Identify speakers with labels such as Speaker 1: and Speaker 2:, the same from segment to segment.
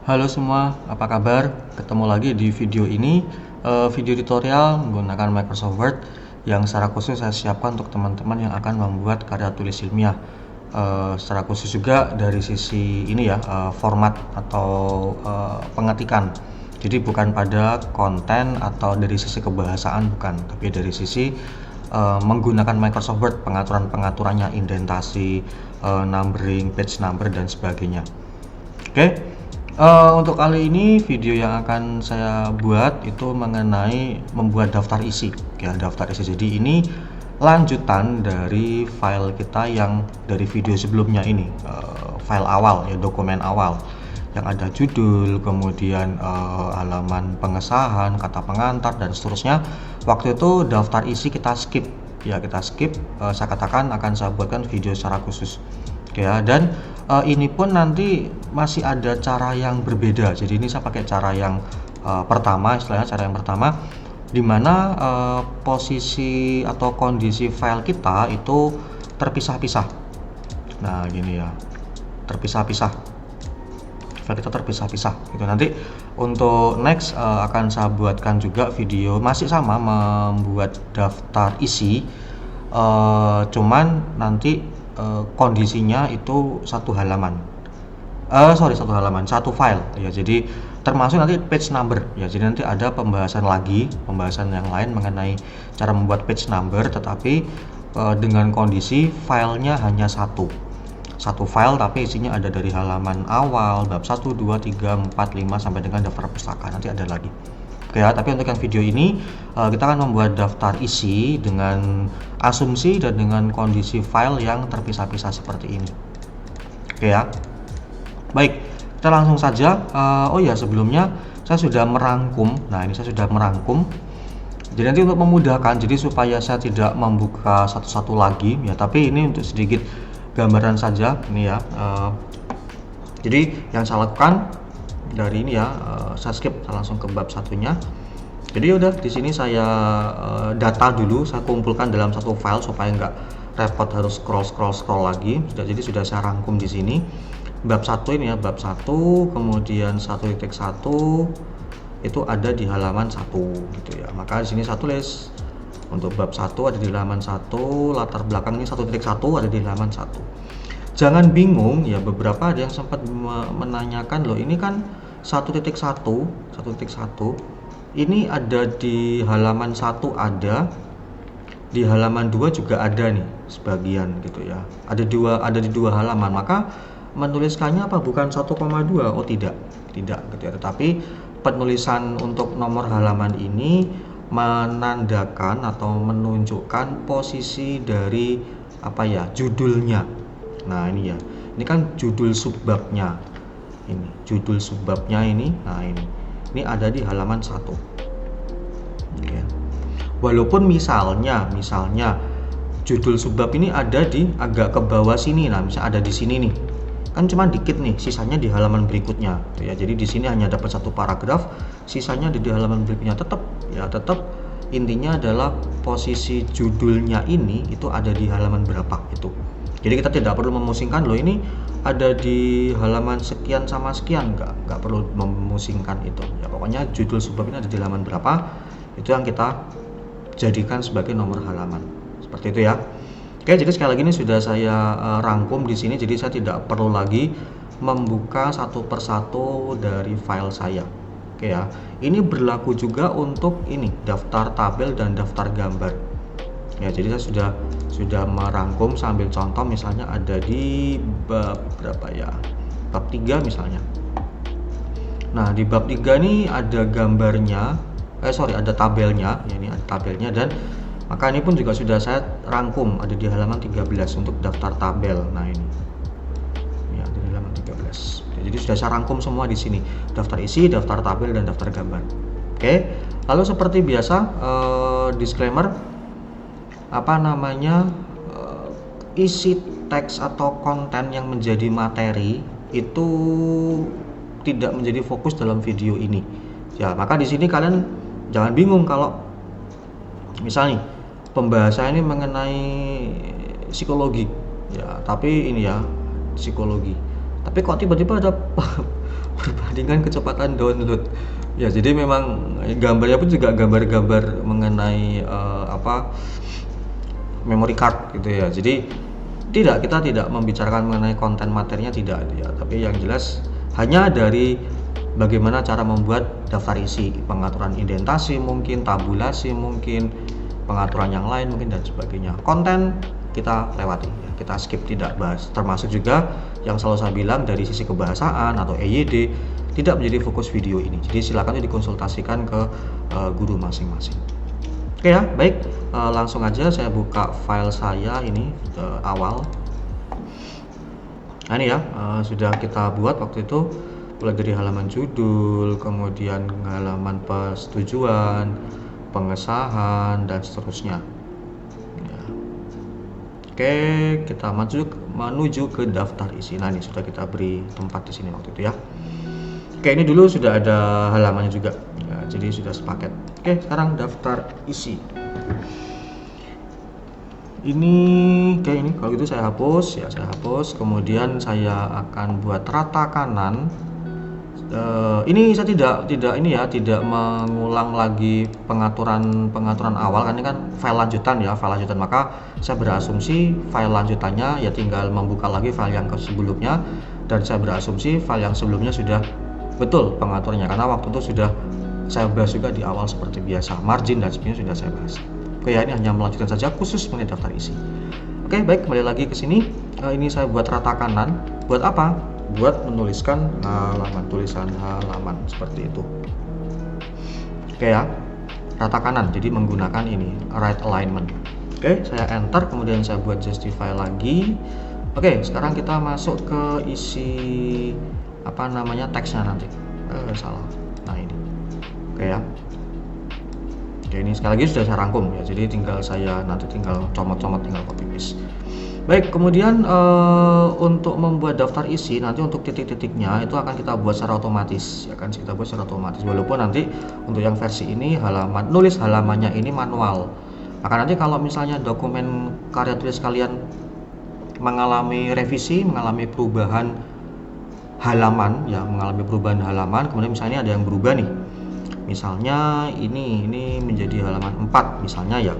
Speaker 1: Halo semua, apa kabar? Ketemu lagi di video ini, video tutorial menggunakan Microsoft Word yang secara khusus saya siapkan untuk teman-teman yang akan membuat karya tulis ilmiah. Secara khusus juga dari sisi ini ya, format atau pengetikan. Jadi bukan pada konten atau dari sisi kebahasaan bukan, tapi dari sisi menggunakan Microsoft Word, pengaturan-pengaturannya, indentasi, numbering, page number dan sebagainya. Oke, untuk kali ini video yang akan saya buat itu mengenai membuat daftar isi, ya daftar isi. Jadi ini lanjutan dari file kita yang dari video sebelumnya ini, file awal ya, dokumen awal yang ada judul, kemudian halaman pengesahan, kata pengantar dan seterusnya. Waktu itu daftar isi kita skip, ya kita skip. Saya katakan akan saya buatkan video secara khusus. Ya, dan ini pun nanti masih ada cara yang berbeda. Jadi ini saya pakai cara yang pertama, istilahnya cara yang pertama, di mana posisi atau kondisi file kita itu terpisah-pisah. Nah, gini ya, terpisah-pisah. File kita terpisah-pisah. Gitu. Nanti untuk next akan saya buatkan juga video masih sama membuat daftar isi, cuman nanti kondisinya itu satu halaman, satu file ya. Jadi termasuk nanti page number ya. Jadi nanti ada pembahasan yang lain mengenai cara membuat page number, tetapi dengan kondisi filenya hanya satu file, tapi isinya ada dari halaman awal, bab 1, 2, 3, 4, 5 sampai dengan daftar pustaka. Nanti ada lagi. Oke ya, tapi untuk yang video ini kita akan membuat daftar isi dengan asumsi dan dengan kondisi file yang terpisah-pisah seperti ini. Oke ya. Baik, kita langsung saja. Oh ya, sebelumnya saya sudah merangkum. Nah, ini saya sudah merangkum. Jadi nanti untuk memudahkan, jadi supaya saya tidak membuka satu-satu lagi ya, tapi ini untuk sedikit gambaran saja ini ya. Jadi yang saya lakukan dari ini ya, saya skip, saya langsung ke bab satunya. Jadi udah di sini saya data dulu, saya kumpulkan dalam satu file supaya nggak repot harus scroll lagi. Jadi sudah saya rangkum di sini. Bab 1 ini ya, bab 1, kemudian 1.1 itu ada di halaman 1 gitu ya. Maka di sini saya tulis untuk bab 1 ada di halaman 1, latar belakang ini 1.1 ada di halaman 1. Jangan bingung ya, beberapa ada yang sempat menanyakan, loh ini kan 1.1 ini ada di halaman 1, ada di halaman 2 juga ada nih sebagian gitu ya. Ada di dua halaman, maka menuliskannya apa bukan 1,2? Oh tidak gitu ya. Tetapi penulisan untuk nomor halaman ini menandakan atau menunjukkan posisi dari apa ya, judulnya. Nah ini ya, ini kan judul subbabnya, ini judul subbabnya ini. Nah ini ada di halaman 1. Oke. Walaupun misalnya judul subbab ini ada di agak ke bawah sini, nah misalnya ada di sini nih, kan cuma dikit nih, sisanya di halaman berikutnya ya. Jadi di sini hanya dapat satu paragraf, sisanya di halaman berikutnya. Tetap intinya adalah posisi judulnya ini itu ada di halaman berapa itu. Jadi kita tidak perlu memusingkan, loh ini ada di halaman sekian sama sekian, nggak perlu memusingkan itu ya. Pokoknya judul subbab ini ada di halaman berapa, itu yang kita jadikan sebagai nomor halaman, seperti itu ya. Oke, jadi sekali lagi ini sudah saya rangkum di sini, jadi saya tidak perlu lagi membuka satu persatu dari file saya. Oke ya, ini berlaku juga untuk ini daftar tabel dan daftar gambar. Ya, jadi saya sudah merangkum sambil contoh, misalnya ada di bab berapa ya? Bab 3 misalnya. Nah, di bab 3 ini ada gambarnya, ada tabelnya, ya ini ada tabelnya, dan maka ini pun juga sudah saya rangkum, ada di halaman 13 untuk daftar tabel. Nah ini ya, di halaman 13. Jadi sudah saya rangkum semua di sini, daftar isi, daftar tabel dan daftar gambar. Oke, lalu seperti biasa disclaimer, isi teks atau konten yang menjadi materi itu tidak menjadi fokus dalam video ini ya. Maka di sini kalian jangan bingung kalau misalnya pembahasan ini mengenai psikologi ya, tapi ini ya psikologi, tapi kok tiba-tiba ada dengan kecepatan download. Ya, jadi memang gambarnya pun juga gambar-gambar mengenai memory card gitu ya. Jadi kita tidak membicarakan mengenai konten materinya, tidak ya, tapi yang jelas hanya dari bagaimana cara membuat daftar isi, pengaturan indentasi mungkin, tabulasi mungkin, pengaturan yang lain mungkin dan sebagainya. Konten kita lewati ya, kita skip, tidak bahas. Termasuk juga yang selalu saya bilang dari sisi kebahasaan atau EYD tidak menjadi fokus video ini. Jadi silakan dikonsultasikan ke guru masing-masing. Oke ya, baik, langsung aja saya buka file saya ini awal. Nah ini ya, sudah kita buat waktu itu, mulai dari halaman judul, kemudian halaman persetujuan, pengesahan, dan seterusnya ya. Oke, kita menuju ke daftar isi. Nah ini sudah kita beri tempat di sini waktu itu ya. Oke, ini dulu sudah ada halamannya juga ya, jadi sudah sepaket. Oke, sekarang daftar isi. Ini kayak ini, kalau gitu saya hapus ya, saya hapus. Kemudian saya akan buat rata kanan. Ini saya tidak mengulang lagi pengaturan awal, kan ini kan file lanjutan ya, file lanjutan. Maka saya berasumsi file lanjutannya ya tinggal membuka lagi file yang sebelumnya, dan saya berasumsi file yang sebelumnya sudah betul pengaturannya, karena waktu itu sudah saya bahas juga di awal seperti biasa, margin dan sebagainya sudah saya bahas. Oke ya, ini hanya melanjutkan saja khusus mengenai daftar isi. Oke, baik, kembali lagi ke sini. Ini saya buat rata kanan. Buat apa? Buat menuliskan halaman, tulisan halaman seperti itu. Oke ya, rata kanan, jadi menggunakan ini right alignment. Oke, saya enter, kemudian saya buat justify lagi. Oke, sekarang kita masuk ke isi teksnya nanti. Salah. Nah ini. Oke ya. Oke, ini sekali lagi sudah saya rangkum ya, jadi saya nanti tinggal comot-comot, tinggal copy paste. Baik, kemudian untuk membuat daftar isi nanti untuk titik-titiknya itu akan kita buat secara otomatis ya kan, kita buat secara otomatis, walaupun nanti untuk yang versi ini nulis halamannya ini manual. Maka nanti kalau misalnya dokumen karya tulis kalian mengalami revisi, mengalami perubahan halaman ya, kemudian misalnya ada yang berubah nih, misalnya ini menjadi halaman 4 misalnya ya,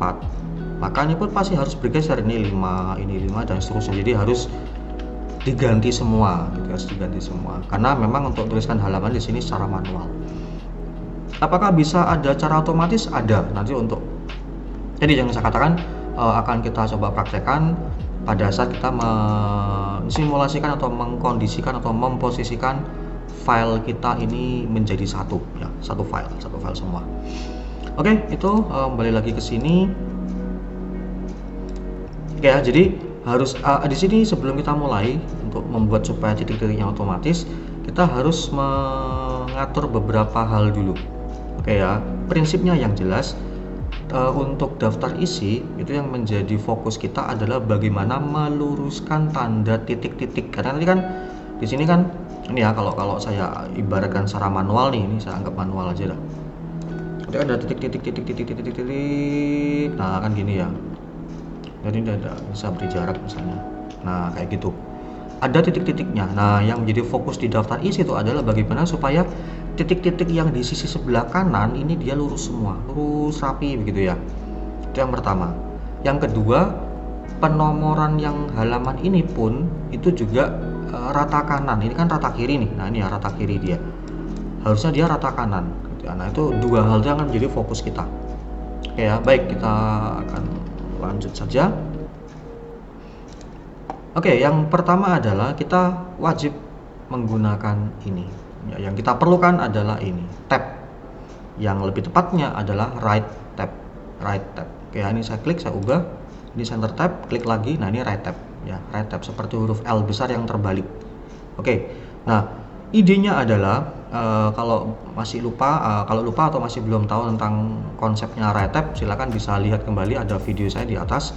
Speaker 1: 4, maka ini pun pasti harus bergeser, ini 5 dan seterusnya, jadi harus diganti semua gitu, karena memang untuk tuliskan halaman di sini secara manual. Apakah bisa ada cara otomatis? Ada, nanti untuk jadi yang saya katakan akan kita coba praktekkan pada saat kita mensimulasikan atau mengkondisikan atau memposisikan file kita ini menjadi satu file semua. Oke, itu kembali lagi ke sini. Oke ya, jadi harus di sini sebelum kita mulai untuk membuat supaya titik-titiknya otomatis, kita harus mengatur beberapa hal dulu. Oke ya, prinsipnya yang jelas. Untuk daftar isi itu yang menjadi fokus kita adalah bagaimana meluruskan tanda titik-titik, karena nanti kan di sini kan ini ya, kalau saya ibaratkan secara manual nih, ini saya anggap manual aja dah. Jadi ada titik, nah kan gini ya, jadi tidak bisa beri jarak misalnya, nah kayak gitu ada titik-titiknya. Nah yang menjadi fokus di daftar isi itu adalah bagaimana supaya titik-titik yang di sisi sebelah kanan ini dia lurus semua, lurus rapi begitu ya. Itu yang pertama. Yang kedua, penomoran yang halaman ini pun itu juga rata kanan. Ini kan rata kiri nih. Nah ini ya rata kiri dia. Harusnya dia rata kanan. Nah itu dua hal itu akan menjadi fokus kita. Oke ya, baik, kita akan lanjut saja. Oke, yang pertama adalah kita wajib menggunakan ini. Ya, yang kita perlukan adalah ini, tab. Yang lebih tepatnya adalah right tab. Oke, ini saya klik, saya ubah. Ini center tab, klik lagi. Nah, ini right tab ya, right tab seperti huruf L besar yang terbalik. Oke. Nah, idenya adalah kalau lupa atau masih belum tahu tentang konsepnya right tab, silakan bisa lihat kembali, ada video saya di atas.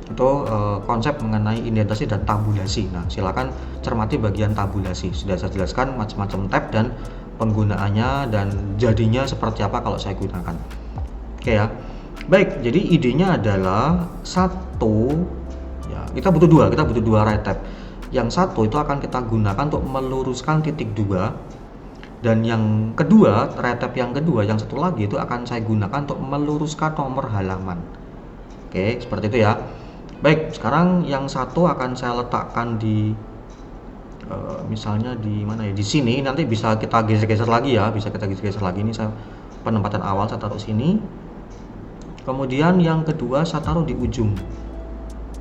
Speaker 1: Itu konsep mengenai indentasi dan tabulasi. Nah, silakan cermati bagian tabulasi. Sudah saya jelaskan macam-macam tab dan penggunaannya dan jadinya seperti apa kalau saya gunakan. Oke ya. Baik, jadi idenya adalah satu ya, kita butuh dua right tab. Yang satu itu akan kita gunakan untuk meluruskan titik 2, dan yang kedua, right tab yang kedua, yang satu lagi itu akan saya gunakan untuk meluruskan nomor halaman. Oke, seperti itu ya. Baik, sekarang yang satu akan saya letakkan di misalnya di mana ya, di sini. Nanti bisa kita geser-geser lagi ya, bisa kita geser-geser lagi. Ini saya penempatan awal saya taruh sini, kemudian yang kedua saya taruh di ujung.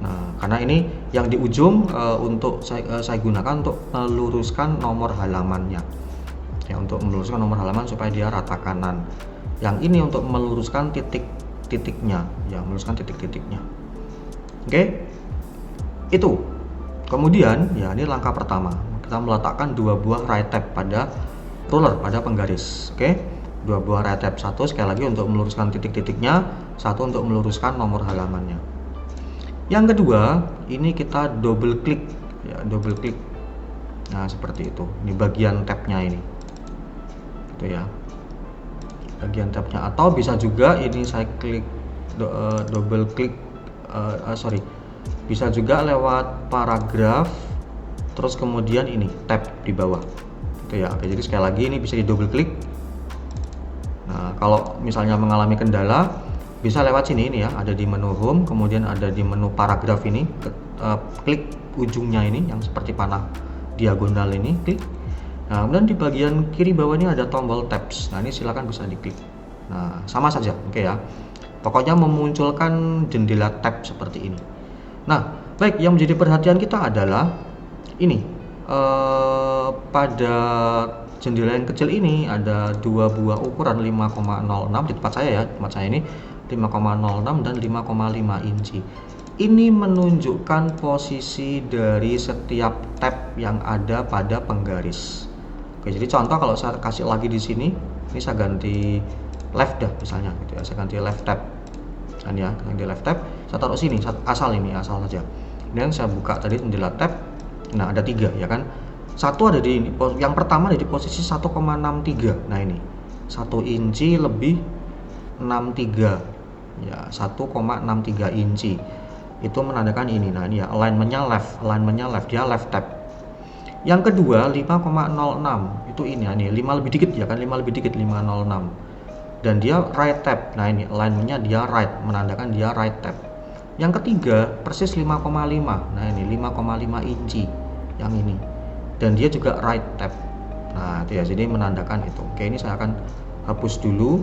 Speaker 1: Nah, karena ini yang di ujung untuk saya gunakan untuk meluruskan nomor halamannya ya, untuk meluruskan nomor halaman supaya dia rata kanan. Yang ini untuk meluruskan titik-titiknya ya, meluruskan titik-titiknya. Oke, itu. Kemudian ya, ini langkah pertama, kita meletakkan 2 buah right tab pada ruler, pada penggaris. Oke, 2 buah right tab, satu sekali lagi untuk meluruskan titik-titiknya, satu untuk meluruskan nomor halamannya. Yang kedua, ini kita double klik ya, double klik. Nah, seperti itu. Ini bagian tabnya ini. Gitu ya. Bagian tabnya, atau bisa juga ini saya klik double klik bisa juga lewat paragraf, terus kemudian ini tab di bawah gitu ya. Oke, jadi sekali lagi ini bisa di double klik. Nah, kalau misalnya mengalami kendala bisa lewat sini, ini ya, ada di menu home, kemudian ada di menu paragraf ini, klik ujungnya ini yang seperti panah diagonal ini, klik. Nah, kemudian di bagian kiri bawah ini ada tombol tabs. Nah, ini silakan bisa diklik. Nah, sama saja, oke ya. Pokoknya memunculkan jendela tab seperti ini. Nah, baik, yang menjadi perhatian kita adalah ini, pada jendela yang kecil ini ada 2 buah ukuran 5,06 di tempat saya ya, tempat saya ini 5,06 dan 5,5 inci. Ini menunjukkan posisi dari setiap tab yang ada pada penggaris. Oke, jadi contoh kalau saya kasih lagi di sini, ini saya ganti left dah misalnya gitu ya, saya ganti left tab. Dan ya, ganti left tab, saya taruh sini, asal saja. Kemudian saya buka tadi jendela tab. Nah, ada 3 ya kan. Satu ada di ini, yang pertama ada di posisi 1,63. Nah, ini 1 inci lebih 63 ya, 1,63 inci. Itu menandakan ini. Nah, ini ya, alignmentnya left, dia left tab. Yang kedua 5,06 itu ini ya, nih 5 lebih dikit ya kan, 5 lebih dikit, 506. Dan dia right tab. Nah, ini alignmentnya dia right, menandakan dia right tab. Yang ketiga persis 5,5. Nah, ini 5,5 inci yang ini, dan dia juga right tab. Nah, itu ya, jadi menandakan itu. Oke, ini saya akan hapus dulu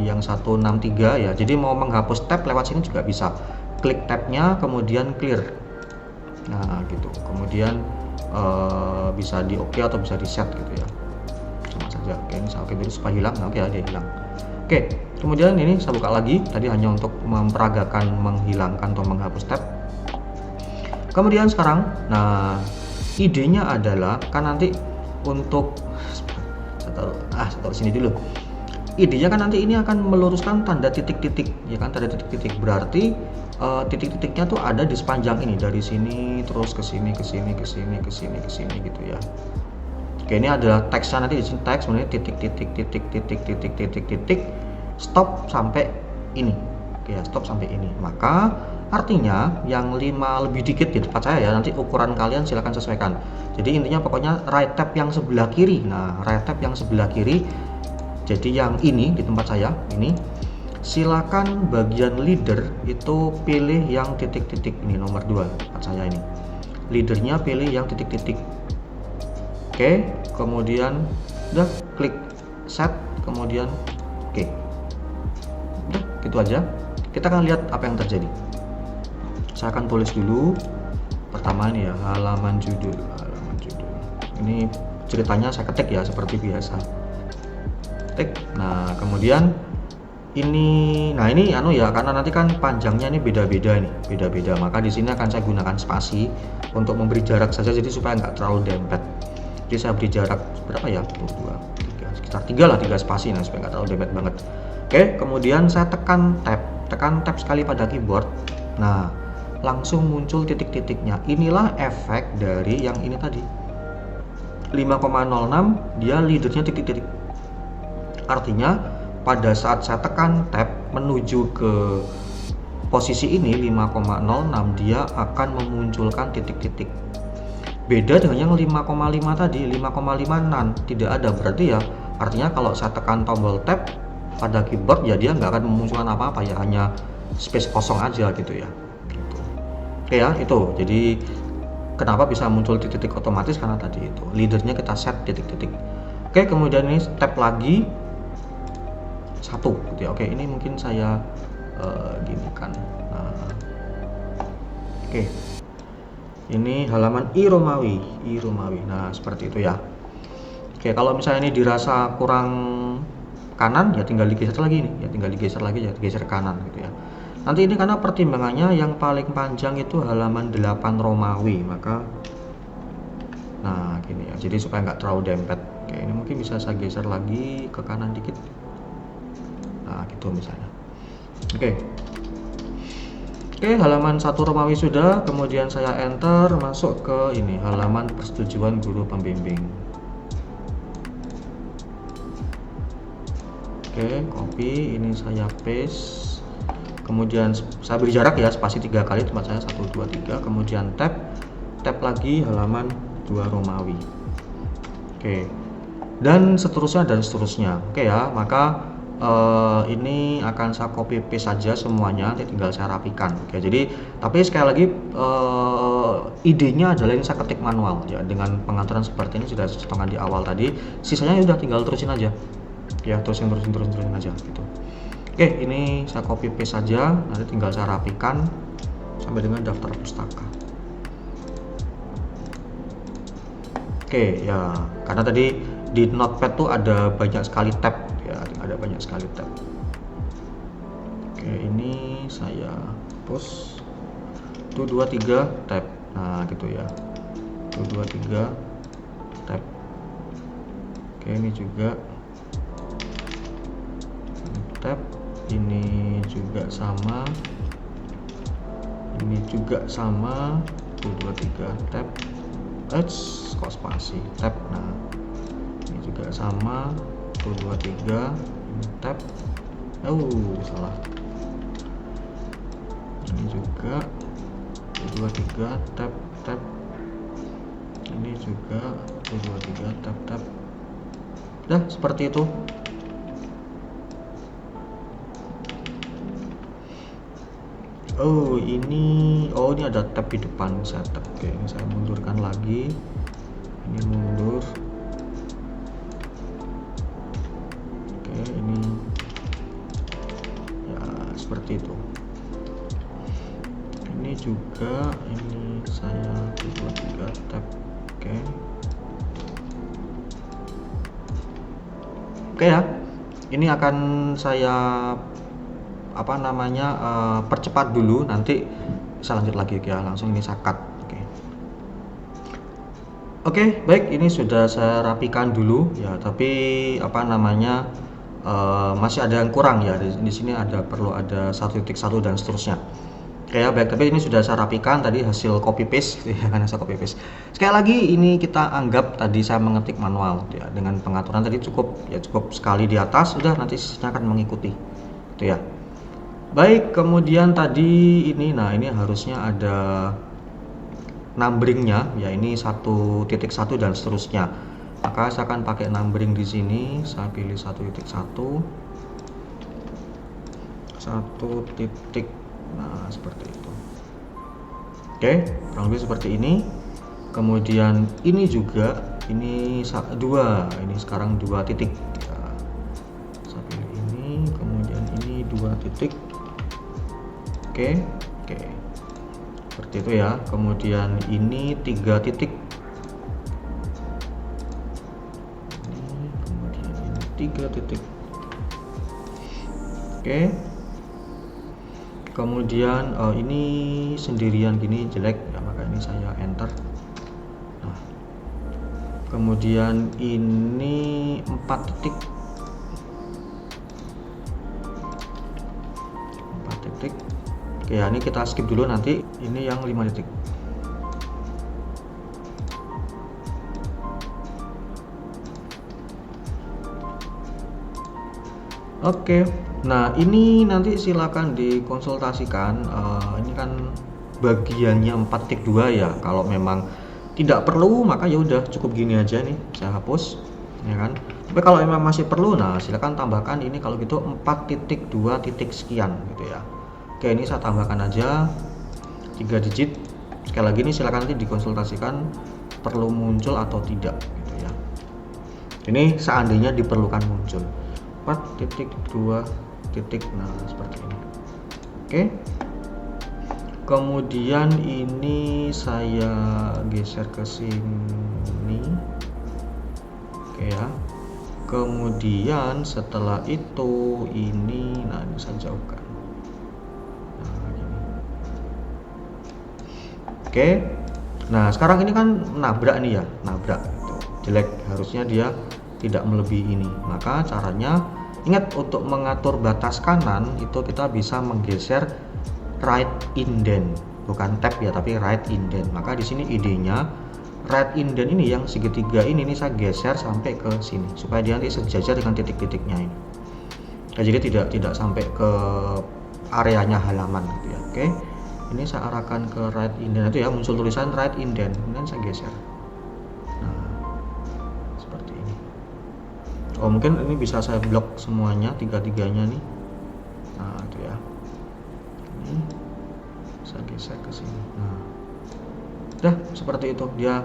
Speaker 1: yang 163 ya. Jadi mau menghapus tab lewat sini juga bisa, klik tabnya kemudian clear. Nah, gitu. Kemudian bisa di oke atau bisa di set gitu ya, sama saja. Oke, ini saya oke dulu supaya hilang. Nah, oke ya, dia hilang. Oke, kemudian ini saya buka lagi, tadi hanya untuk memperagakan menghilangkan atau menghapus tab. Kemudian sekarang, nah, idenya adalah kan nanti untuk saya taruh sini dulu. Idenya kan nanti ini akan meluruskan tanda titik-titik ya kan, tanda titik-titik berarti titik-titiknya tuh ada di sepanjang ini, dari sini terus ke sini ke sini ke sini ke sini ke sini gitu ya. Oke, ini adalah teksnya, nanti di sini teks sebenarnya titik stop sampai ini. Oke ya, stop sampai ini. Maka artinya yang 5 lebih dikit di tempat saya ya, nanti ukuran kalian silahkan sesuaikan. Jadi intinya pokoknya right tab yang sebelah kiri. Nah, right tab yang sebelah kiri, jadi yang ini di tempat saya ini, silakan bagian leader itu pilih yang titik-titik ini, nomor 2 tempat saya ini. Leadernya pilih yang titik-titik. Oke, kemudian udah klik set, kemudian oke. Udah, gitu aja. Kita akan lihat apa yang terjadi. Saya akan tulis dulu pertama ini ya, halaman judul. Ini ceritanya saya ketik ya seperti biasa. Ketik. Nah, kemudian ini, nah ini anu ya, karena nanti kan panjangnya ini beda-beda nih, beda-beda. Maka di sini akan saya gunakan spasi untuk memberi jarak saja, jadi supaya nggak terlalu dempet. Jadi saya beri jarak berapa ya? 2, 3, sekitar 3 lah, 3 spasi, nah supaya nggak terlalu dempet banget. Oke, kemudian saya tekan tab sekali pada keyboard. Nah, langsung muncul titik-titiknya. Inilah efek dari yang ini tadi. 5,06 dia leadernya titik-titik. Artinya pada saat saya tekan tab menuju ke posisi ini 5,06, dia akan memunculkan titik-titik. Beda dengan yang 5,5 tadi, 5,5 none, tidak ada. Berarti ya artinya kalau saya tekan tombol tab pada keyboard ya dia nggak akan memunculkan apa-apa ya, hanya space kosong aja gitu ya. Gitu. Oke ya, itu. Jadi kenapa bisa muncul titik-titik otomatis, karena tadi itu leadernya kita set titik-titik. Oke, kemudian ini tab lagi satu gitu ya. Oke, ini mungkin saya gini kan. Nah, oke. Ini halaman I Romawi. Nah, seperti itu ya. Oke, kalau misalnya ini dirasa kurang kanan ya tinggal digeser lagi nih, ya tinggal digeser lagi ya, digeser kanan gitu ya. Nanti ini karena pertimbangannya yang paling panjang itu halaman 8 Romawi, maka nah gini ya. Jadi supaya nggak terlalu dempet. Oke, ini mungkin bisa saya geser lagi ke kanan dikit. Nah, gitu misalnya. Oke. Oke, halaman 1 Romawi sudah, kemudian saya enter, masuk ke ini, halaman persetujuan guru pembimbing. Oke, copy, ini saya paste, kemudian saya beri jarak ya, spasi 3 kali, tempat saya 1, 2, 3, kemudian tab lagi halaman 2 Romawi. Oke, dan seterusnya. Oke ya, maka ini akan saya copy paste saja semuanya, nanti tinggal saya rapikan. Oke, jadi tapi sekali lagi idenya adalah ini saya ketik manual ya, dengan pengaturan seperti ini sudah setengah di awal tadi, sisanya udah tinggal terusin aja ya, terusin aja gitu. Oke, ini saya copy paste saja, nanti tinggal saya rapikan sampai dengan daftar pustaka. Oke ya, karena tadi di notepad tuh ada banyak sekali tab ya, ada banyak sekali tab. Oke, ini saya post 1, 2, 3 tab. Nah gitu ya, 1, 2, 3 tab. Oke, ini juga tab, ini juga sama, ini juga sama, 1, 2, 3 tab. Kok spasi tab. Nah ini juga sama, 1, 2, 3 ini tab. Salah. Ini juga 1, 2, 3 tab. Ini juga 1, 2, 3 tab. Udah seperti itu. Ini ada tab di depan saya tab. Oke, ini saya mundurkan lagi. Ini mundur. Oke, ini ya seperti itu. Ini juga, ini saya 1, 2, 3 tab. Oke ya. Ini akan saya percepat dulu, nanti saya lanjut lagi ya, langsung ini saya cut. Oke, baik, ini sudah saya rapikan dulu ya, tapi masih ada yang kurang ya, di sini perlu ada 1.1 dan seterusnya. Oke ya, baik, tapi ini sudah saya rapikan tadi hasil copy paste ya, karena saya copy paste. Sekali lagi ini kita anggap tadi saya mengetik manual ya, dengan pengaturan tadi cukup sekali di atas, sudah, nanti sisanya akan mengikuti itu ya. Baik, kemudian tadi ini, nah ini harusnya ada numbringnya ya, ini 1.1 dan seterusnya. Maka saya akan pakai numbering di sini. Saya pilih 1.1, 1 titik. Nah seperti itu. Oke, kurang lebih seperti ini. Kemudian ini juga, ini 2, ini sekarang 2 titik ya. Saya pilih ini, kemudian ini 2 titik. Oke, seperti itu ya. Kemudian ini 3 titik. Kemudian ini 3 titik. Oke. Kemudian ini sendirian gini jelek ya, maka ini saya enter. Nah, kemudian ini 4 titik. 4 titik. Oke ya, ini kita skip dulu, nanti ini yang 5 titik. Oke, nah ini nanti silakan dikonsultasikan. Ini kan bagiannya 4.2 ya, kalau memang tidak perlu, maka ya udah cukup gini aja nih, saya hapus, ya kan. Tapi kalau memang masih perlu, nah silakan tambahkan ini kalau gitu 4.2 titik sekian gitu ya. Oke, ini saya tambahkan aja 3 digit. Sekali lagi ini silakan nanti dikonsultasikan perlu muncul atau tidak gitu ya. Ini seandainya diperlukan muncul 4.2 titik, nah seperti ini. Oke. Kemudian ini saya geser ke sini. Oke ya. Kemudian setelah itu ini, nah ini saya jauhkan. Nah, gini. Oke. Nah, sekarang ini kan nabrak nih ya, nabrak gitu. Jelek, harusnya dia tidak melebihi ini. Maka caranya ingat, untuk mengatur batas kanan itu kita bisa menggeser right indent, bukan tab ya, tapi right indent. Maka di sini idenya right indent ini yang segitiga ini saya geser sampai ke sini supaya dia nanti sejajar dengan titik-titiknya ini. Nah, jadi tidak sampai ke areanya halaman gitu ya. Oke. Ini saya arahkan ke right indent itu ya, muncul tulisan right indent, kemudian saya geser. Nah, seperti ini. Oh, mungkin ini bisa saya blok semuanya, tiga-tiganya nih. Nah, itu ya. Ini saya geser ke sini. Nah, udah seperti itu, dia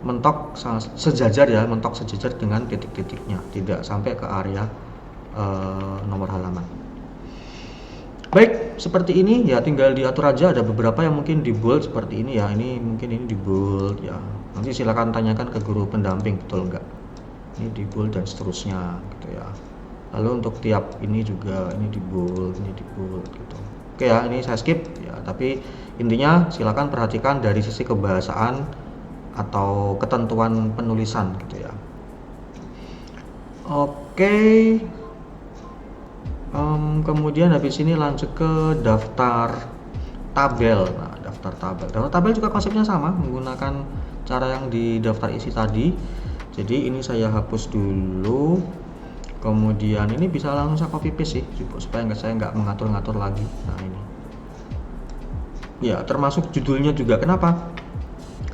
Speaker 1: mentok sejajar ya, mentok sejajar dengan titik-titiknya, tidak sampai ke area nomor halaman. Baik, seperti ini ya, tinggal diatur aja. Ada beberapa yang mungkin di bold seperti ini ya, ini mungkin ini di bold ya, nanti silakan tanyakan ke guru pendamping betul enggak ini di bold dan seterusnya gitu ya. Lalu untuk tiap ini juga ini di bold gitu. Oke ya, ini saya skip ya, tapi intinya silakan perhatikan dari sisi kebahasaan atau ketentuan penulisan gitu ya. Oke. Kemudian habis ini lanjut ke daftar tabel. Nah, daftar tabel juga konsepnya sama, menggunakan cara yang di daftar isi tadi. Jadi ini saya hapus dulu, kemudian ini bisa langsung saya copy paste sih supaya saya nggak mengatur-ngatur lagi. Nah, ini ya, termasuk judulnya juga. Kenapa?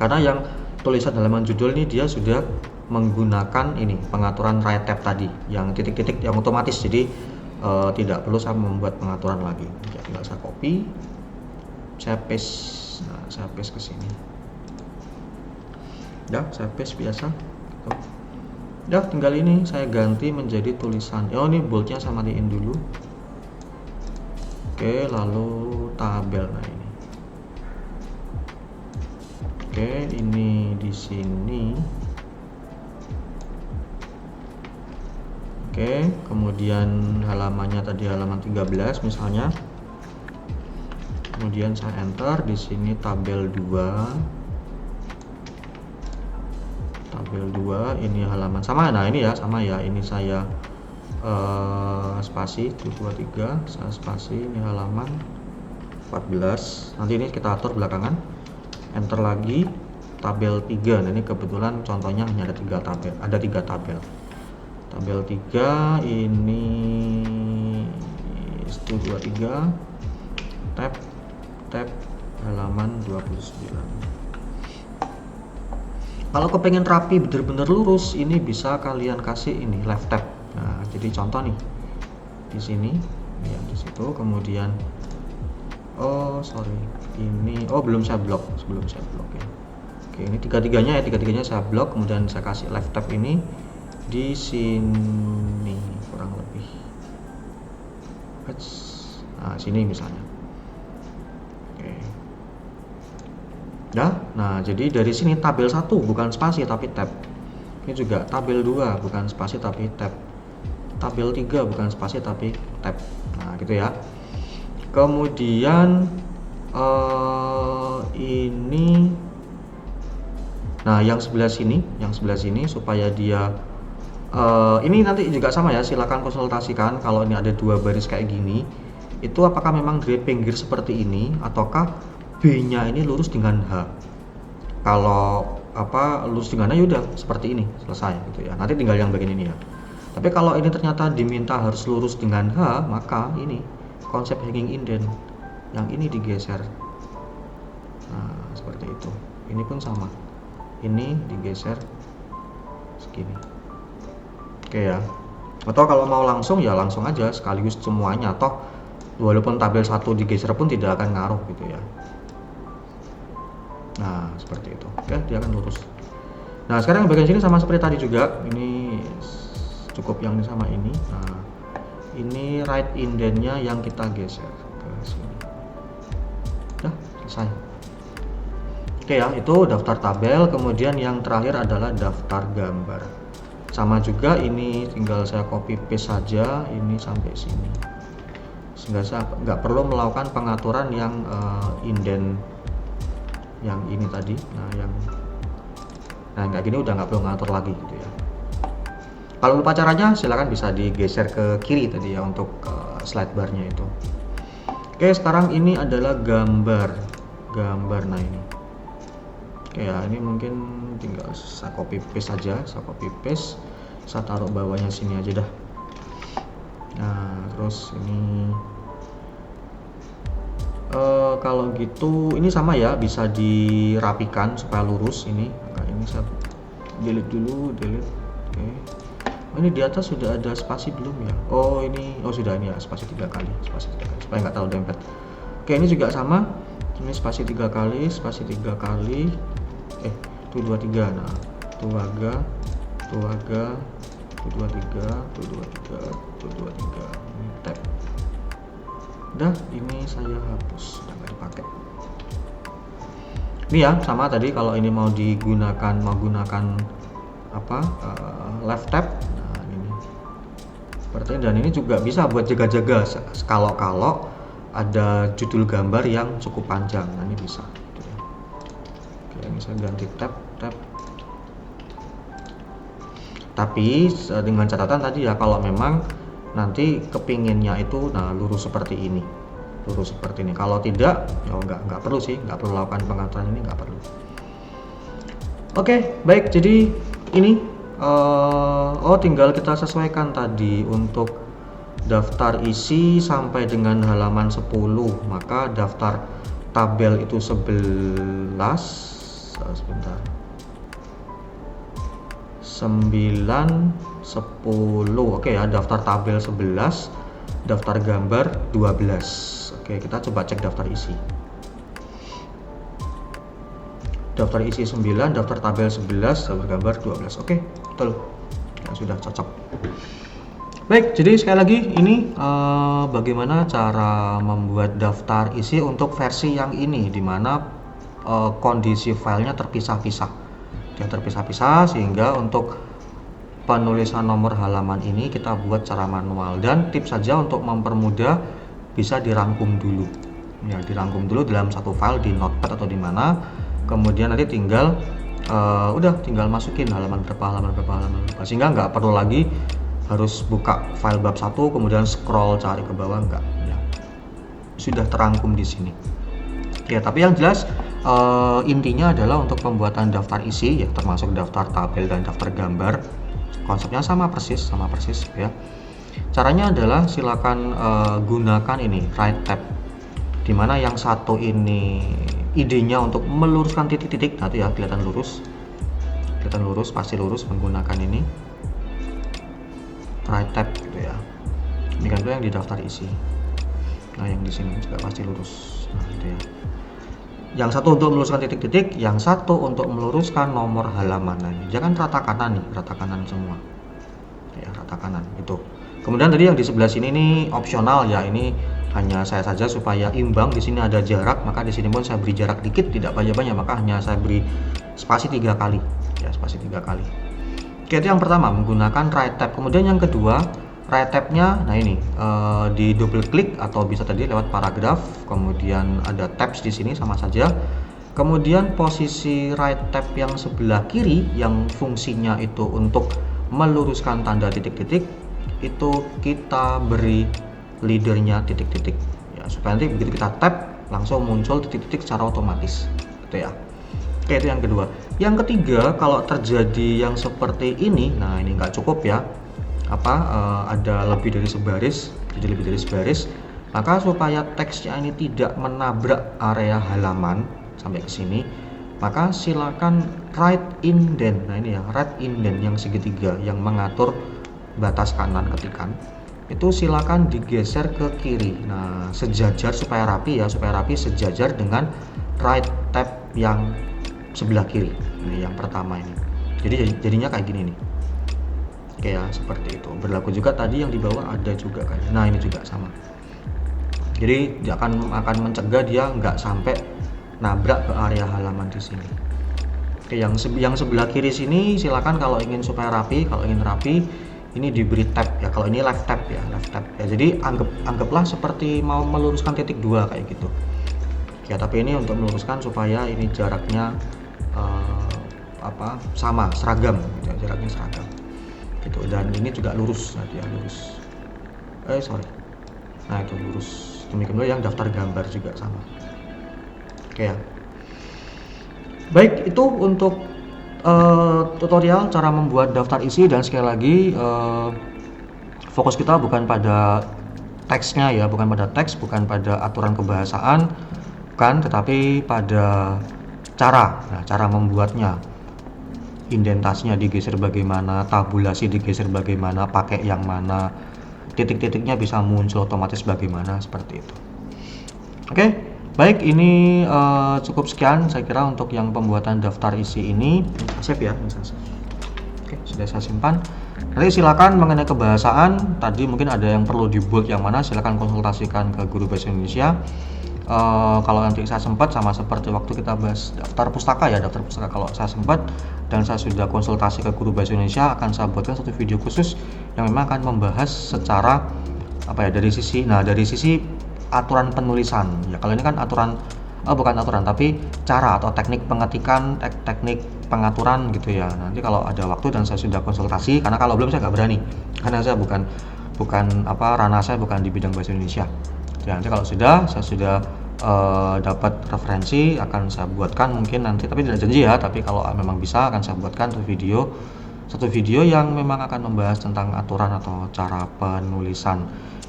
Speaker 1: Karena yang tulisan halaman judul ini dia sudah menggunakan ini pengaturan right tab tadi, yang titik-titik yang otomatis, jadi tidak perlu saya membuat pengaturan lagi. Ya, tinggal saya copy, saya paste. Nah, saya paste ke sini. Ya, saya paste biasa. Gitu. Ya, tinggal ini saya ganti menjadi tulisan. Oh, ini boldnya saya matiin dulu. Oke, lalu tabel. Nah, ini. Oke, ini di sini. Oke, kemudian halamannya tadi halaman 13 misalnya. Kemudian saya enter, di sini tabel 2. Tabel 2 ini halaman sama. Nah, ini ya sama ya. Ini saya spasi 23, saya spasi, ini halaman 14. Nanti ini kita atur belakangan. Enter lagi tabel 3. Nah, ini kebetulan contohnya hanya ada 3 tabel. Ada 3 tabel. Tabel 3 ini 23 tab halaman 29. Kalau kepengen rapi bener-bener lurus, ini bisa kalian kasih ini left tab. Nah, jadi contoh nih di sini ya, di situ. Kemudian ini belum saya blok, sebelum saya blok ya. Oke, ini tiga-tiganya saya blok, kemudian saya kasih left tab ini di sini kurang lebih. Nah, sini misalnya. Oke. Nah, jadi dari sini tabel 1 bukan spasi tapi tab. Ini juga tabel 2 bukan spasi tapi tab. Tabel 3 bukan spasi tapi tab. Nah, gitu ya. Kemudian ini, nah yang sebelah sini supaya dia ini nanti juga sama ya, silakan konsultasikan. Kalau ini ada 2 baris kayak gini, itu apakah memang dari pinggir seperti ini ataukah B-nya ini lurus dengan H. Kalau lurus dengan H, yaudah seperti ini, selesai gitu ya. Nanti tinggal yang bagian ini ya. Tapi kalau ini ternyata diminta harus lurus dengan H, maka ini konsep hanging indent, yang ini digeser. Nah, seperti itu. Ini pun sama. ini digeser segini. Oke ya. Atau kalau mau langsung ya langsung aja sekaligus semuanya, toh walaupun tabel 1 digeser pun tidak akan ngaruh gitu ya. Nah seperti itu. Oke, dia akan lurus. Nah sekarang bagian sini sama seperti tadi juga, ini cukup yang sama ini. Nah ini right indentnya yang kita geser ke sini. Udah selesai. Oke ya, itu daftar tabel. Kemudian yang terakhir adalah daftar gambar. Sama juga, ini tinggal saya copy paste saja ini sampai sini, sehingga saya nggak perlu melakukan pengaturan yang indent yang ini tadi. Nah kayak gini udah nggak perlu ngatur lagi gitu ya. Kalau lupa caranya silahkan bisa digeser ke kiri tadi ya untuk slide barnya itu. Oke, sekarang ini adalah gambar. Nah ini. Oke ya, ini mungkin tinggal saya copy paste saja, saya taruh bawahnya sini aja dah. Nah terus ini kalau gitu ini sama ya, bisa dirapikan supaya lurus ini. Nah, ini saya delete dulu, delete. Oke. Ini di atas sudah ada spasi belum ya? Oh ini, oh sudah, ini ya spasi 3 kali, supaya nggak terlalu dempet. Oke, ini juga sama, ini spasi 3 kali, itu 23. Nah, tuaga, 23, ini tab. Udah, ini saya hapus, udah nggak dipakai. Ini ya sama tadi, kalau ini mau menggunakan apa, left tab. Nah ini seperti ini, dan ini juga bisa buat jaga-jaga kalau ada judul gambar yang cukup panjang. Nah ini bisa gitu ya. Oke, ini saya ganti tab. Tapi dengan catatan tadi ya, kalau memang nanti kepinginnya itu lurus seperti ini, kalau tidak ya nggak perlu sih, nggak perlu lakukan pengaturan ini, nggak perlu. Oke, baik, jadi ini tinggal kita sesuaikan tadi untuk daftar isi sampai dengan halaman 10, maka daftar tabel itu 11, sebentar, 9, 10. Oke ya, daftar tabel 11, daftar gambar 12. Oke, kita coba cek daftar isi. Daftar isi 9, daftar tabel 11, daftar gambar 12. Oke, betul. Ya, sudah cocok. Baik, jadi sekali lagi ini bagaimana cara membuat daftar isi untuk versi yang ini, dimana kondisi filenya terpisah-pisah. Dia terpisah-pisah, sehingga untuk penulisan nomor halaman ini kita buat secara manual. Dan tips saja untuk mempermudah, bisa dirangkum dulu ya, dalam satu file di notepad atau di mana, kemudian nanti tinggal tinggal masukin halaman berapa, sehingga nggak perlu lagi harus buka file bab 1 kemudian scroll cari ke bawah, enggak ya, sudah terangkum di sini ya. Tapi yang jelas intinya adalah untuk pembuatan daftar isi ya, termasuk daftar tabel dan daftar gambar, konsepnya sama persis ya. Caranya adalah silakan gunakan ini right tab, dimana yang satu ini idenya untuk meluruskan titik-titik, nanti ya kelihatan lurus, pasti lurus menggunakan ini right tab gitu ya. Ini kan itu yang di daftar isi. Nah yang di sini juga pasti lurus. Nah gitu ya. Yang satu untuk meluruskan titik-titik, yang satu untuk meluruskan nomor halaman. Nah, ini jangan rata kanan nih, rata kanan semua. Ya, rata kanan itu. Kemudian tadi yang di sebelah sini nih opsional ya, ini hanya saya saja supaya imbang. Di sini ada jarak, maka di sini pun saya beri jarak dikit, tidak banyak-banyak, maka hanya saya beri spasi 3 kali. Ya, spasi 3 kali. Oke, itu yang pertama, menggunakan right tab. Kemudian yang kedua, right tab-nya, nah ini di double klik atau bisa tadi lewat paragraf, kemudian ada tabs di sini sama saja. Kemudian posisi right tab yang sebelah kiri yang fungsinya itu untuk meluruskan tanda titik-titik, itu kita beri leadernya titik-titik ya, supaya nanti begitu kita tab langsung muncul titik-titik secara otomatis gitu ya. Oke, itu yang kedua. Yang ketiga, kalau terjadi yang seperti ini, nah ini nggak cukup ya, ada lebih dari sebaris, maka supaya teksnya ini tidak menabrak area halaman sampai ke sini, maka silakan right indent. Nah ini ya, right indent yang segitiga yang mengatur batas kanan ketikan itu silakan digeser ke kiri. Nah sejajar supaya rapi ya, supaya rapi sejajar dengan right tab yang sebelah kiri. Ini yang pertama ini. Jadi jadinya kayak gini nih. Oke ya, seperti itu. Berlaku juga tadi yang di bawah ada juga kan. Nah ini juga sama. Jadi dia akan mencegah dia nggak sampai nabrak ke area halaman di sini. Oke, yang sebelah kiri sini silakan kalau ingin supaya rapi, kalau ingin rapi ini diberi tab ya. Kalau ini left tab ya, left tab ya. Jadi anggaplah seperti mau meluruskan titik 2 kayak gitu. Ya, tapi ini untuk meluruskan supaya ini jaraknya sama, seragam gitu ya, jaraknya seragam. Gitu. Dan ini juga lurus tadi ya, lurus. Nah, itu lurus. Demikian juga yang daftar gambar juga sama. Oke ya. Baik, itu untuk tutorial cara membuat daftar isi, dan sekali lagi fokus kita bukan pada teksnya ya, bukan pada teks, bukan pada aturan kebahasaan, bukan, tetapi pada cara. Nah, cara membuatnya, indentasinya digeser bagaimana, tabulasi digeser bagaimana, pakai yang mana, titik-titiknya bisa muncul otomatis bagaimana, seperti itu. Oke. Baik, ini cukup sekian saya kira untuk yang pembuatan daftar isi ini. Save ya, Oke, sudah saya simpan. Nanti silakan mengenai kebahasaan tadi mungkin ada yang perlu di bold yang mana, silakan konsultasikan ke Guru Bahasa Indonesia. Kalau nanti saya sempat, sama seperti waktu kita bahas daftar pustaka ya, daftar pustaka, kalau saya sempat dan saya sudah konsultasi ke Guru Bahasa Indonesia, akan saya buatkan satu video khusus yang memang akan membahas secara dari sisi aturan penulisan ya. Kalau ini kan bukan aturan tapi cara atau teknik pengetikan, teknik pengaturan gitu ya. Nanti kalau ada waktu dan saya sudah konsultasi, karena kalau belum saya nggak berani, karena saya bukan ranah saya bukan di bidang bahasa Indonesia ya. Nanti kalau saya sudah dapat referensi, akan saya buatkan mungkin nanti, tapi tidak janji ya, tapi kalau memang bisa akan saya buatkan satu video yang memang akan membahas tentang aturan atau cara penulisan,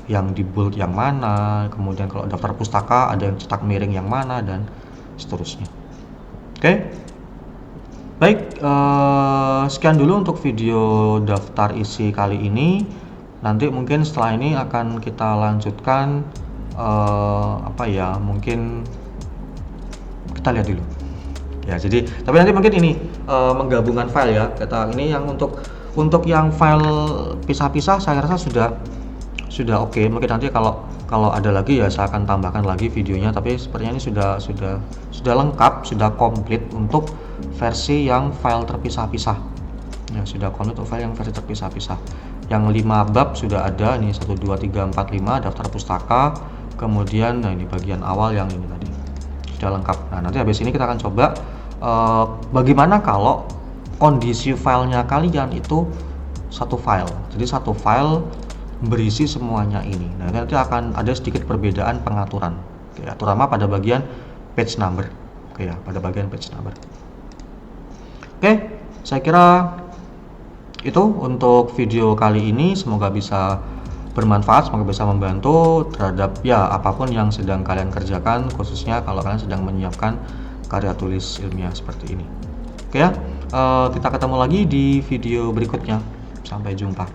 Speaker 1: yang di bold yang mana, kemudian kalau daftar pustaka ada yang cetak miring yang mana, dan seterusnya. Oke. Baik, sekian dulu untuk video daftar isi kali ini. Nanti mungkin setelah ini akan kita lanjutkan mungkin kita lihat dulu ya. Jadi tapi nanti mungkin ini menggabungkan file ya. Ini yang untuk yang file pisah-pisah saya rasa sudah oke. Mungkin nanti kalau ada lagi ya saya akan tambahkan lagi videonya, tapi sepertinya ini sudah lengkap, sudah komplit untuk versi yang file terpisah-pisah ya. Sudah komplit untuk file yang versi terpisah-pisah. Yang 5 bab sudah ada, ini 1, 2, 3, 4, 5 daftar pustaka, kemudian ini bagian awal yang ini tadi sudah lengkap. Nah, nanti habis ini kita akan coba bagaimana kalau kondisi filenya kalian itu satu file. Jadi satu file berisi semuanya ini. Nah, nanti akan ada sedikit perbedaan pengaturan. Oke, terutama pada bagian page number. Oke ya, pada bagian page number. Oke, saya kira itu untuk video kali ini. Semoga bisa bermanfaat, semoga bisa membantu terhadap ya apapun yang sedang kalian kerjakan, khususnya kalau kalian sedang menyiapkan karya tulis ilmiah seperti ini. Oke ya, kita ketemu lagi di video berikutnya. Sampai jumpa.